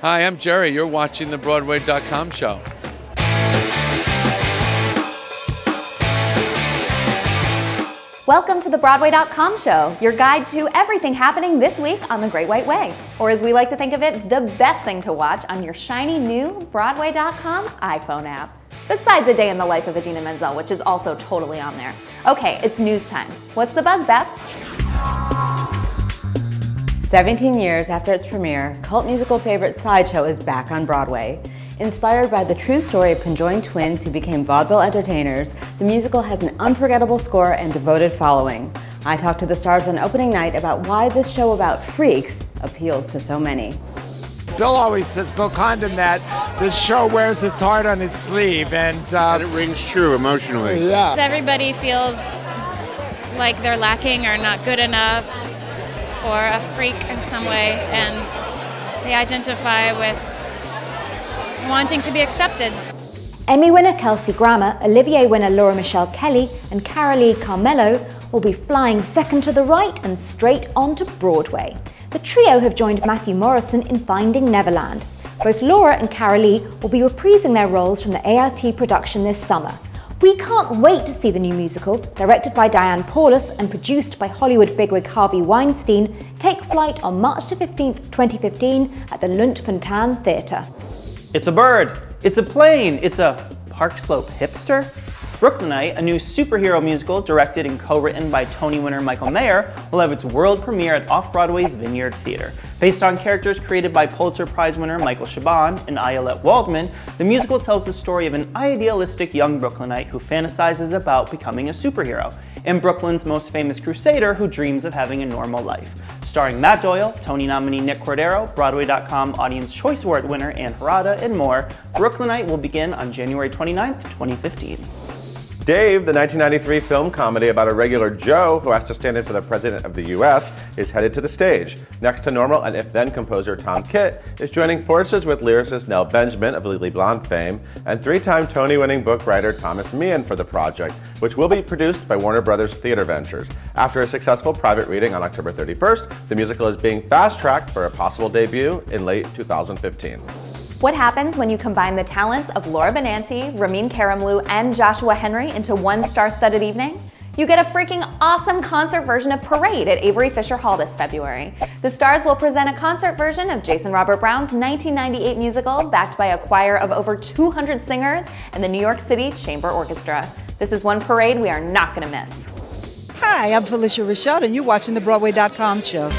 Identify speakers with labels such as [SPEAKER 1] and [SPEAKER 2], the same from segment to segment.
[SPEAKER 1] Hi, I'm Jerry. You're watching the Broadway.com show.
[SPEAKER 2] Welcome to the Broadway.com show, your guide to everything happening this week on the Great White Way. Or as we like to think of it, the best thing to watch on your shiny new Broadway.com iPhone app. Besides A Day in the Life of Idina Menzel, which is also totally on there. Okay, it's news time. What's the buzz, Beth?
[SPEAKER 3] 17 years after its premiere, cult musical favorite Sideshow is back on Broadway. Inspired by the true story of conjoined twins who became vaudeville entertainers, the musical has an unforgettable score and devoted following. I talked to the stars on opening night about why this show about freaks appeals to so many.
[SPEAKER 4] Bill always says, Bill Condon, that this show wears its heart on its sleeve, and
[SPEAKER 5] it rings true emotionally.
[SPEAKER 4] Yeah.
[SPEAKER 6] Everybody feels like they're lacking or not good enough or a freak in some way, and they identify with wanting to be accepted.
[SPEAKER 2] Emmy winner Kelsey Grammer, Olivier winner Laura Michelle Kelly, and Carolee Carmelo will be flying second to the right and straight onto Broadway. The trio have joined Matthew Morrison in Finding Neverland. Both Laura and Carolee will be reprising their roles from the ART production this summer. We can't wait to see the new musical, directed by Diane Paulus and produced by Hollywood bigwig Harvey Weinstein, take flight on March 15, 2015 at the Lunt Fontanne Theatre.
[SPEAKER 7] It's a bird, it's a plane, it's a Park Slope hipster? Brooklynite, a new superhero musical directed and co-written by Tony winner Michael Mayer, will have its world premiere at Off-Broadway's Vineyard Theatre. Based on characters created by Pulitzer Prize winner Michael Chabon and Ayelet Waldman, the musical tells the story of an idealistic young Brooklynite who fantasizes about becoming a superhero, and Brooklyn's most famous crusader who dreams of having a normal life. Starring Matt Doyle, Tony nominee Nick Cordero, Broadway.com Audience Choice Award winner Ann Harada, and more, Brooklynite will begin on January 29th, 2015.
[SPEAKER 8] Dave, the 1993 film comedy about a regular Joe who has to stand in for the President of the U.S., is headed to the stage. Next to Normal and If Then composer Tom Kitt is joining forces with lyricist Nell Benjamin of Legally Blonde fame and three-time Tony-winning book writer Thomas Meehan for the project, which will be produced by Warner Brothers Theater Ventures. After a successful private reading on October 31st, the musical is being fast-tracked for a possible debut in late 2015.
[SPEAKER 2] What happens when you combine the talents of Laura Benanti, Ramin Karimloo, and Joshua Henry into one star-studded evening? You get a freaking awesome concert version of Parade at Avery Fisher Hall this February. The stars will present a concert version of Jason Robert Brown's 1998 musical, backed by a choir of over 200 singers and the New York City Chamber Orchestra. This is one parade we are not going to miss.
[SPEAKER 9] Hi, I'm Felicia Rashad, and you're watching the Broadway.com show.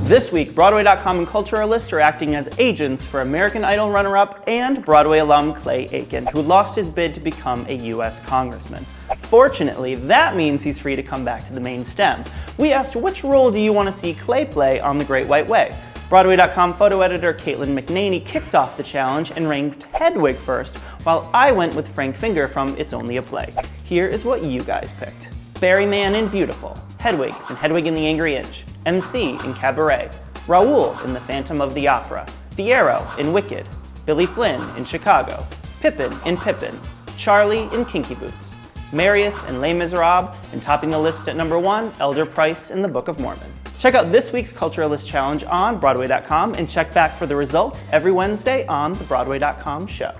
[SPEAKER 7] This week, Broadway.com and Culturalist are acting as agents for American Idol runner-up and Broadway alum Clay Aiken, who lost his bid to become a U.S. congressman. Fortunately, that means he's free to come back to the main stem. We asked, which role do you want to see Clay play on The Great White Way? Broadway.com photo editor Caitlin McNaney kicked off the challenge and ranked Hedwig first, while I went with Frank Finger from It's Only a Play. Here is what you guys picked. Barryman in Beautiful, Hedwig in Hedwig and the Angry Inch, MC in Cabaret, Raoul in The Phantom of the Opera, Fiyero in Wicked, Billy Flynn in Chicago, Pippin in Pippin, Charlie in Kinky Boots, Marius in Les Miserables, and topping the list at number 1, Elder Price in The Book of Mormon. Check out this week's Culturalist Challenge on Broadway.com and check back for the results every Wednesday on the Broadway.com show.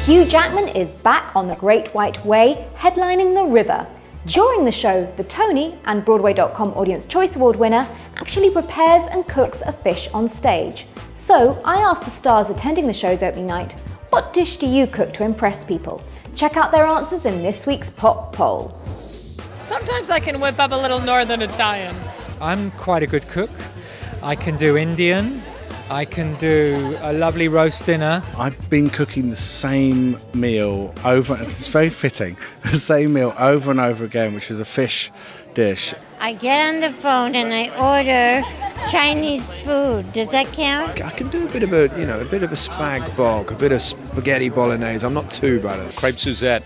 [SPEAKER 2] Hugh Jackman is back on the Great White Way, headlining The River. During the show, the Tony and Broadway.com Audience Choice Award winner actually prepares and cooks a fish on stage. So I asked the stars attending the show's opening night, what dish do you cook to impress people? Check out their answers in this week's Pop Poll.
[SPEAKER 6] Sometimes I can whip up a little Northern Italian.
[SPEAKER 10] I'm quite a good cook. I can do Indian. I can do a lovely roast dinner.
[SPEAKER 11] I've been cooking the same meal over, it's very fitting, the same meal over and over again, which is a fish dish.
[SPEAKER 12] I get on the phone and I order Chinese food. Does that count?
[SPEAKER 11] I can do a bit of a spag bol, a bit of spaghetti bolognese. I'm not too bad at it.
[SPEAKER 1] Crepe Suzette.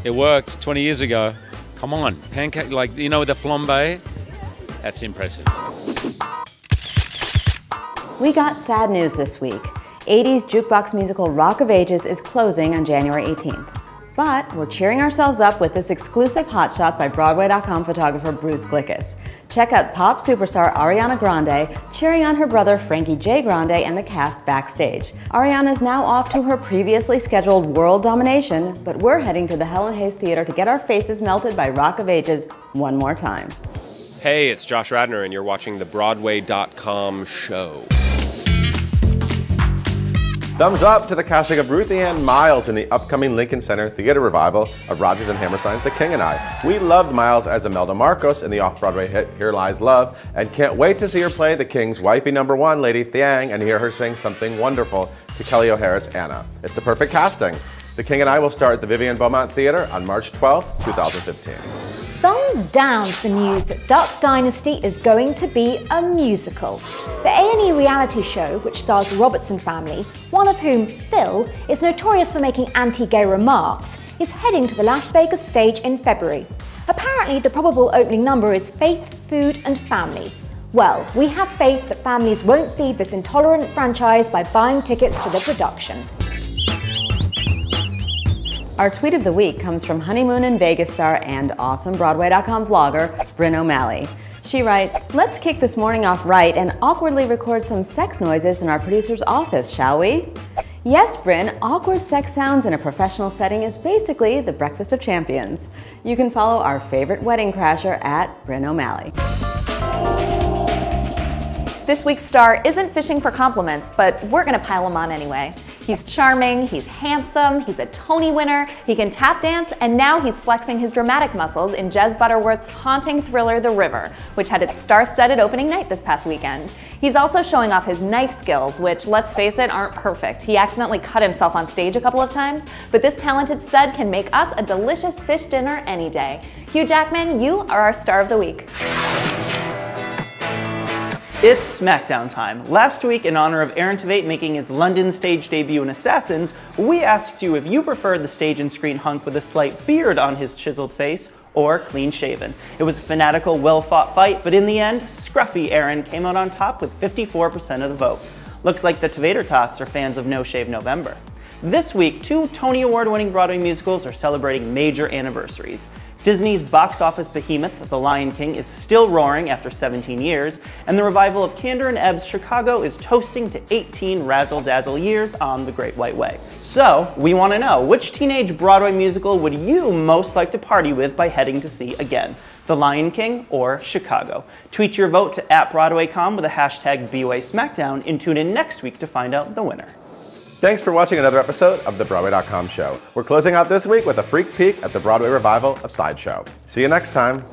[SPEAKER 1] It worked 20 years ago. Come on, pancake, like, you know, with the flambe? That's impressive.
[SPEAKER 3] We got sad news this week. 80s jukebox musical Rock of Ages is closing on January 18th. But we're cheering ourselves up with this exclusive hot shot by Broadway.com photographer Bruce Glickus. Check out pop superstar Ariana Grande cheering on her brother Frankie J. Grande and the cast backstage. Ariana is now off to her previously scheduled world domination, but we're heading to the Helen Hayes Theater to get our faces melted by Rock of Ages one more time.
[SPEAKER 13] Hey, it's Josh Radnor, and you're watching the Broadway.com show.
[SPEAKER 8] Thumbs up to the casting of Ruthie Ann Miles in the upcoming Lincoln Center Theater revival of Rodgers and Hammerstein's The King and I. We loved Miles as Imelda Marcos in the off-Broadway hit Here Lies Love, and can't wait to see her play the King's wifey #1, Lady Thiang, and hear her sing something wonderful to Kelly O'Hara's Anna. It's the perfect casting. The King and I will start at the Vivian Beaumont Theater on March 12, 2015.
[SPEAKER 2] Thumbs down to the news that Duck Dynasty is going to be a musical. The A&E reality show, which stars the Robertson family, one of whom, Phil, is notorious for making anti-gay remarks, is heading to the Las Vegas stage in February. Apparently, the probable opening number is Faith, Food and Family. Well, we have faith that families won't feed this intolerant franchise by buying tickets to the production.
[SPEAKER 3] Our tweet of the week comes from Honeymoon in Vegas star and awesome Broadway.com vlogger, Bryn O'Malley. She writes, "Let's kick this morning off right and awkwardly record some sex noises in our producer's office, shall we?" Yes, Bryn, awkward sex sounds in a professional setting is basically the breakfast of champions. You can follow our favorite wedding crasher at Bryn O'Malley.
[SPEAKER 14] This week's star isn't fishing for compliments, but we're gonna pile him on anyway. He's charming, he's handsome, he's a Tony winner, he can tap dance, and now he's flexing his dramatic muscles in Jez Butterworth's haunting thriller The River, which had its star-studded opening night this past weekend. He's also showing off his knife skills, which, let's face it, aren't perfect. He accidentally cut himself on stage a couple of times, but this talented stud can make us a delicious fish dinner any day. Hugh Jackman, you are our star of the week.
[SPEAKER 7] It's Smackdown time. Last week, in honor of Aaron Tveit making his London stage debut in Assassins, we asked you if you preferred the stage and screen hunk with a slight beard on his chiseled face or clean shaven. It was a fanatical, well-fought fight, but in the end, scruffy Aaron came out on top with 54% of the vote. Looks like the Tveiter tots are fans of No Shave November. This week, 2 Tony Award-winning Broadway musicals are celebrating major anniversaries. Disney's box office behemoth, The Lion King, is still roaring after 17 years, and the revival of Kander and Ebb's Chicago is toasting to 18 razzle-dazzle years on the Great White Way. So, we want to know, which teenage Broadway musical would you most like to party with by heading to see again? The Lion King or Chicago? Tweet your vote to @BroadwayCom with the hashtag BOASmackdown and tune in next week to find out the winner.
[SPEAKER 8] Thanks for watching another episode of the Broadway.com show. We're closing out this week with a freak peek at the Broadway revival of Sideshow. See you next time.